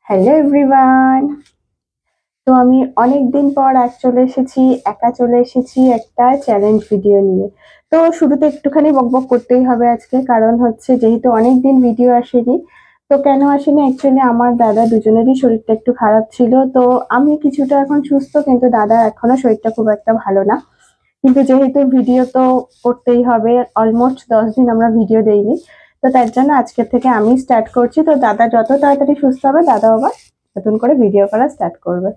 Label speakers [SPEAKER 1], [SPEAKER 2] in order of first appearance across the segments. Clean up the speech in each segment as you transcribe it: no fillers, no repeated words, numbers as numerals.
[SPEAKER 1] Hello everyone. তো আমি অনেকদিন পর চলে এসেছি, একা চলে এসেছি একটা চ্যালেঞ্জ ভিডিও নিয়ে। তো শুরুতে একটুখানি বকবক করতেই হবে আজকে, কারণ হচ্ছে যেহেতু অনেকদিন ভিডিও আসেনি। তো কেন আসেনি, অ্যাকচুয়ালি আমার দাদা দুজনেরই শরীরটা একটু খারাপ ছিল। তো আমি কিছুটা এখন সুস্থ, কিন্তু দাদার এখনো শরীরটা খুব একটা ভালো না। কিন্তু যেহেতু ভিডিও তো করতেই হবে, অলমোস্ট 10 দিন আমরা ভিডিও দেইনি। তো তার জন্য আজকের থেকে আমি স্টার্ট করছি। তো দাদা যত তাড়াতাড়ি সুস্থ হবে, দাদা আবার নতুন করে ভিডিও করা স্টার্ট করবে।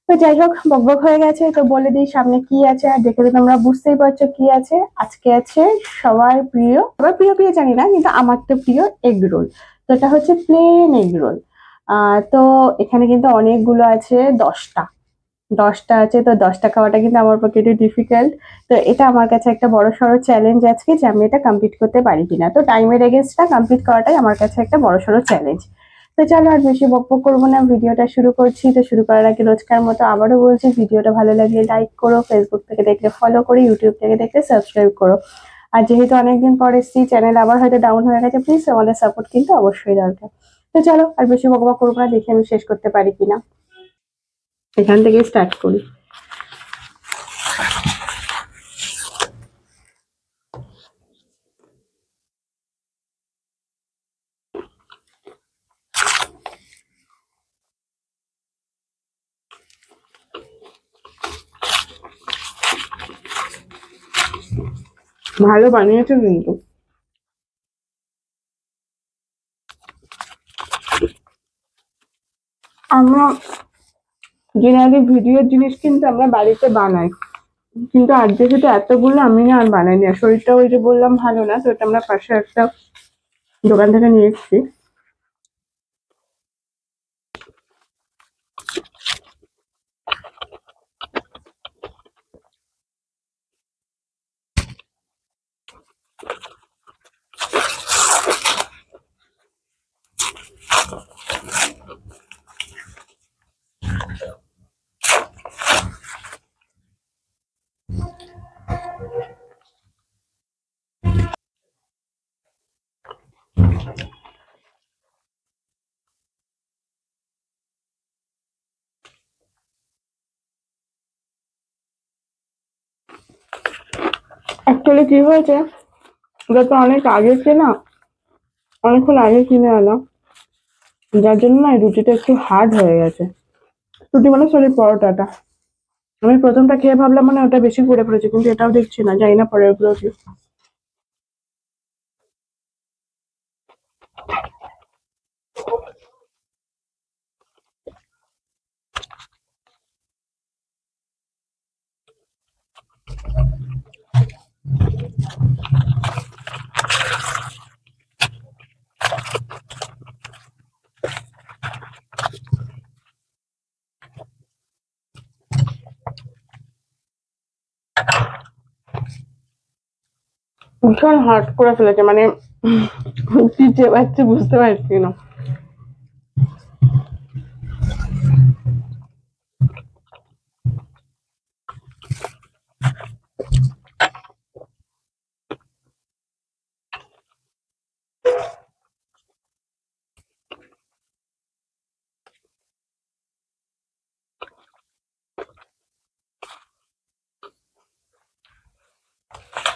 [SPEAKER 1] তো যাই হোক, বকবক হয়ে গেছে, তো বলে দিই সামনে কি আছে। আর দেখে তো তোমরা বুঝতেই পারছো কি আছে। আজকে আছে সবার প্রিয়, সবার প্রিয় প্রিয় জানি না, কিন্তু আমার তো প্রিয় এগ রোল। তো এটা হচ্ছে প্লেন এগ রোল। তো এখানে কিন্তু অনেকগুলো আছে, 10টা আছে। তো 10টা খাওয়াটা কিন্তু আমার পক্ষে একটু ডিফিকাল্ট। তো এটা আমার কাছে একটা বড়সড় চ্যালেঞ্জ আজকে, যে আমি এটা কমপ্লিট করতে পারি কিনা। তো টাইমের এগেন্স্টটা কমপ্লিট করাটাই আমার কাছে একটা বড়সড় চ্যালেঞ্জ। তো চলো আর বেশি বকবক করবো না, ভিডিওটা শুরু করছি। তো শুরু করার আগে রোজকার মতো আবারও বলছি, ভিডিওটা ভালো লাগলে লাইক করো, ফেসবুক থেকে দেখলে ফলো করো, ইউটিউব থেকে দেখলে সাবস্ক্রাইব করো। আর যেহেতু অনেকদিন পর এসেছি, চ্যানেল আবার হয়তো ডাউন হয়ে গেছে, প্লিজ আমাদের সাপোর্ট কিন্তু অবশ্যই দরকার। তো চলো আর বেশি বকবক করবো না, দেখি আমি শেষ করতে পারি কিনা। এখান থেকে স্টার্ট করি। ভালো বানিয়েছো কিন্তু। আমরা জেনারেলি ভিডিওর জিনিস কিন্তু আমরা বাড়িতে বানাই, কিন্তু আজ যেহেতু এতগুলো আমি না আর বানাইনি। আর শরীরটা ওই যে বললাম ভালো না, তো এটা আমরা পাশে একটা দোকান থেকে নিয়ে এসেছি। অ্যাকচুয়ালি কি হয়েছে, ওটা তো অনেক আগে কেনা, অনেকক্ষণ আগে কিনে আনা, যার জন্য না এই রুটিটা একটু হার্ড হয়ে গেছে। রুটি মানে সরি, পরোটাটা। আমি প্রথমটা খেয়ে ভাবলাম মানে ওটা বেশি পড়ে পড়েছে, কিন্তু এটাও দেখছি না, জানি না পরের গুলো কি। ভীষণ হার্ড করে ফেলেছে, মানে কি চেবাচ্ছি বুঝতে পারছি না।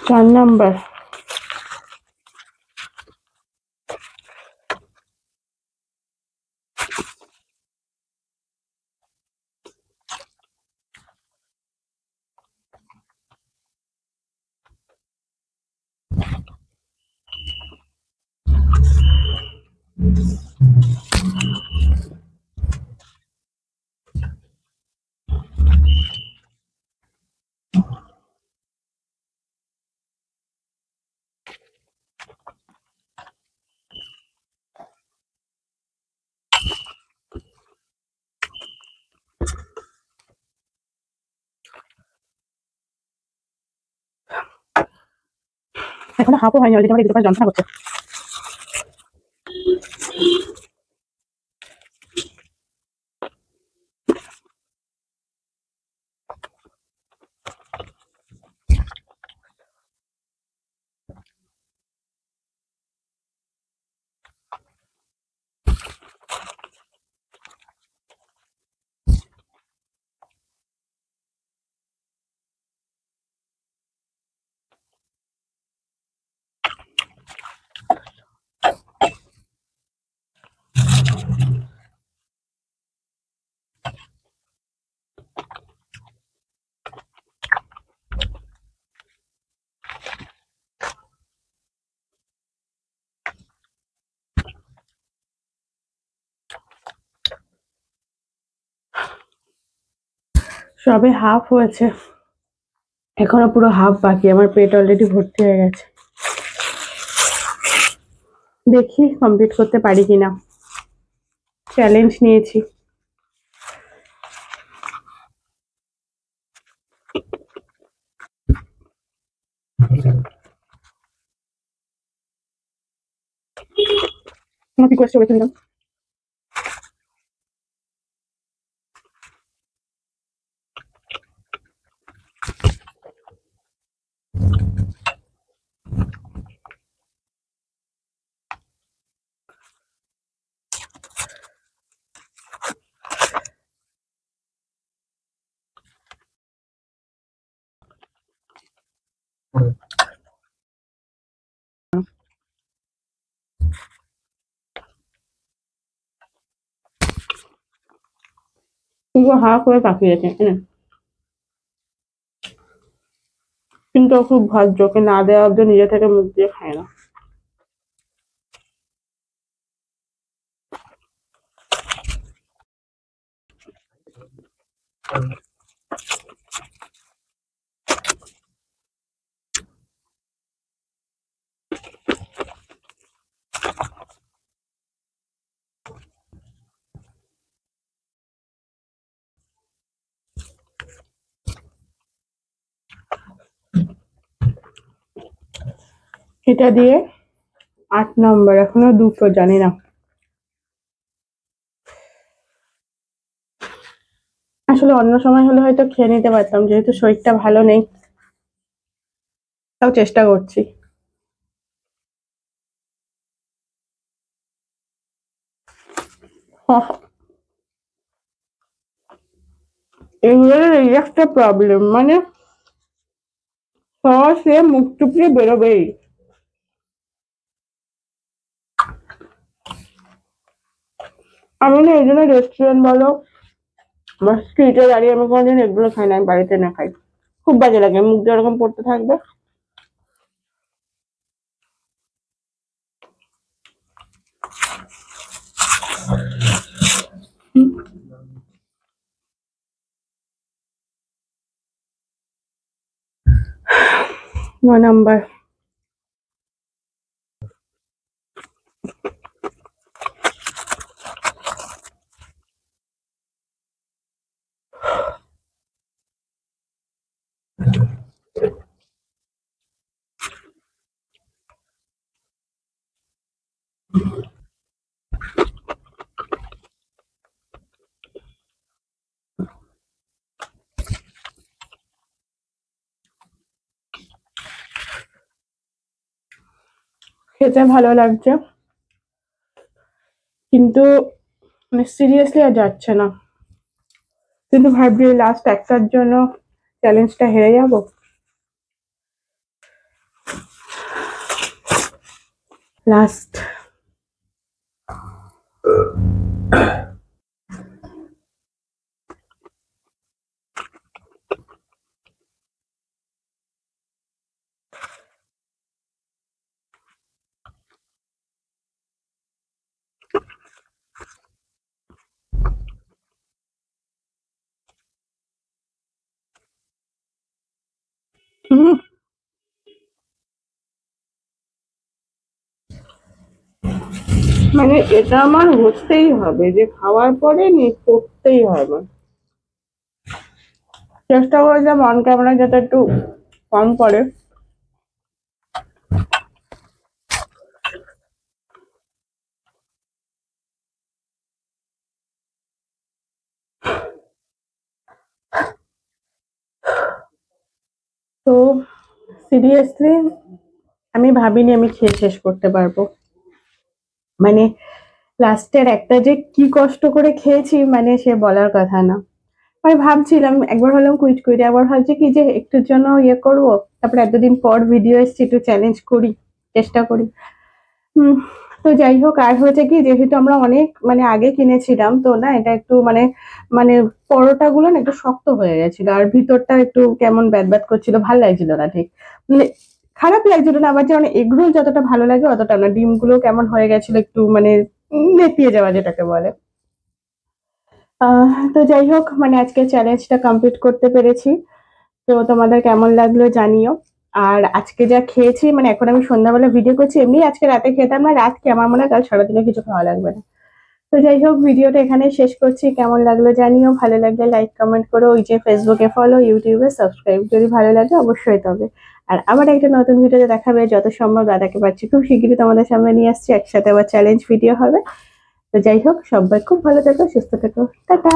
[SPEAKER 1] চার নাম্বার। এখনো হাফও হয়নি, অলরেডি আমার এই দুটো পাশ যন্ত্রণা করছে। সবে হাফ হয়েছে, এখনো পুরো হাফ বাকি, আমার পেট অলরেডি ভর্তি হয়ে গেছে। দেখি কমপ্লিট করতে পারি কিনা, চ্যালেঞ্জ নিয়েছি। আমার রিকোয়েস্ট করে দিলাম। পুরো হাফ হয়ে তাকিয়ে আছে, কিন্তু ও খুব ভদ্র, ওকে না দেওয়া অব্দি নিজে থেকে মুখ দিয়ে খায় না। এটা দিয়ে 8 নম্বর, এখনো 2টো, জানি না। আসলে অন্য সময় হলে হয়তো খেয়ে নিতে পারতাম, যেহেতু শরীরটা ভালো নেই, তাও চেষ্টা করছি। এগুলোর এই একটা প্রবলেম, মানে সে মুখ টুকরিয়ে বেরোবেই। আমি না এই জন্য রেস্টুরেন্ট বলো বা স্ট্রিটে দাঁড়িয়ে আমি কোনোদিন এগুলো খাই না, আমি বাড়িতে না খাই, খুব বাজে লাগে, মুখ দিয়ে এরকম পড়তে থাকবে। নাম্বার খেতে ভালো লাগছে, কিন্তু মানে সিরিয়াসলি আর যাচ্ছে না। কিন্তু ভাবছি লাস্ট একটার জন্য চ্যালেঞ্জটা হেরে যাব। লাস্ট মানে এটা আমার হতেই হবে, যে খাওয়ার পরে করতেই হবে। চেষ্টা করেছিলাম অন ক্যামেরা যাতে একটু কম পড়ে। তো সিরিয়াসলি আমি ভাবিনি আমি খেয়ে শেষ করতে পারবো। মানে লাস্টের একটা যে কি কষ্ট করে খেয়েছি, মানে সে বলার কথা না। আমি ভাবছিলাম একবার হলেও কুইট করি, আবার ভাবছি কি যে একটুর জন্য ইয়ে করবো, তারপরে এতদিন পর ভিডিও এসছি, একটু চ্যালেঞ্জ করি, চেষ্টা করি। তো যাই হোক, আর হয়েছে কি, যেহেতু আমরা অনেক মানে আগে কিনেছিলাম, তো না এটা একটু মানে মানে পরোটা গুলো না একটু শক্ত হয়ে গেছিল, আর ভিতরটা একটু কেমন ব্যাদ ব্যাদ করছিল, ভালো লাগছিল না ঠিক, মানে খারাপ লাগছিল না, আবার যেমন এগরোল যতটা ভালো লাগে অতটা না, ডিম গুলো কেমন হয়ে গেছিল একটু মানে নেতিয়ে যাওয়া যেটাকে বলে। তো যাই হোক, মানে আজকে চ্যালেঞ্জটা কমপ্লিট করতে পেরেছি। তো তোমাদের কেমন লাগলো জানিও। আর আজকে যা খেয়েছি, মানে এখন আমি সন্ধ্যাবেলা ভিডিও করছি, এমনি আজকে রাতে খেতাম না, রাত কি আমার মনে হয় কাল সারাদিনে কিছু খাওয়া লাগবে না। তো যাই হোক, ভিডিওটা এখানে শেষ করছি, কেমন লাগলো জানিও, ভালো লাগলে লাইক কমেন্ট করো, ওই যে ফেসবুকে ফলো, ইউটিউবে সাবস্ক্রাইব, যদি ভালো লাগে অবশ্যই তবে। আর আবার একটা নতুন ভিডিওতে দেখাবে, যত সম্ভব দাদাকে পাচ্ছি খুব শিগগিরই তোমাদের সামনে নিয়ে আসছি, একসাথে আবার চ্যালেঞ্জ ভিডিও হবে। তো যাই হোক, সবাই খুব ভালো থেকো, সুস্থ থেকো, টাটা।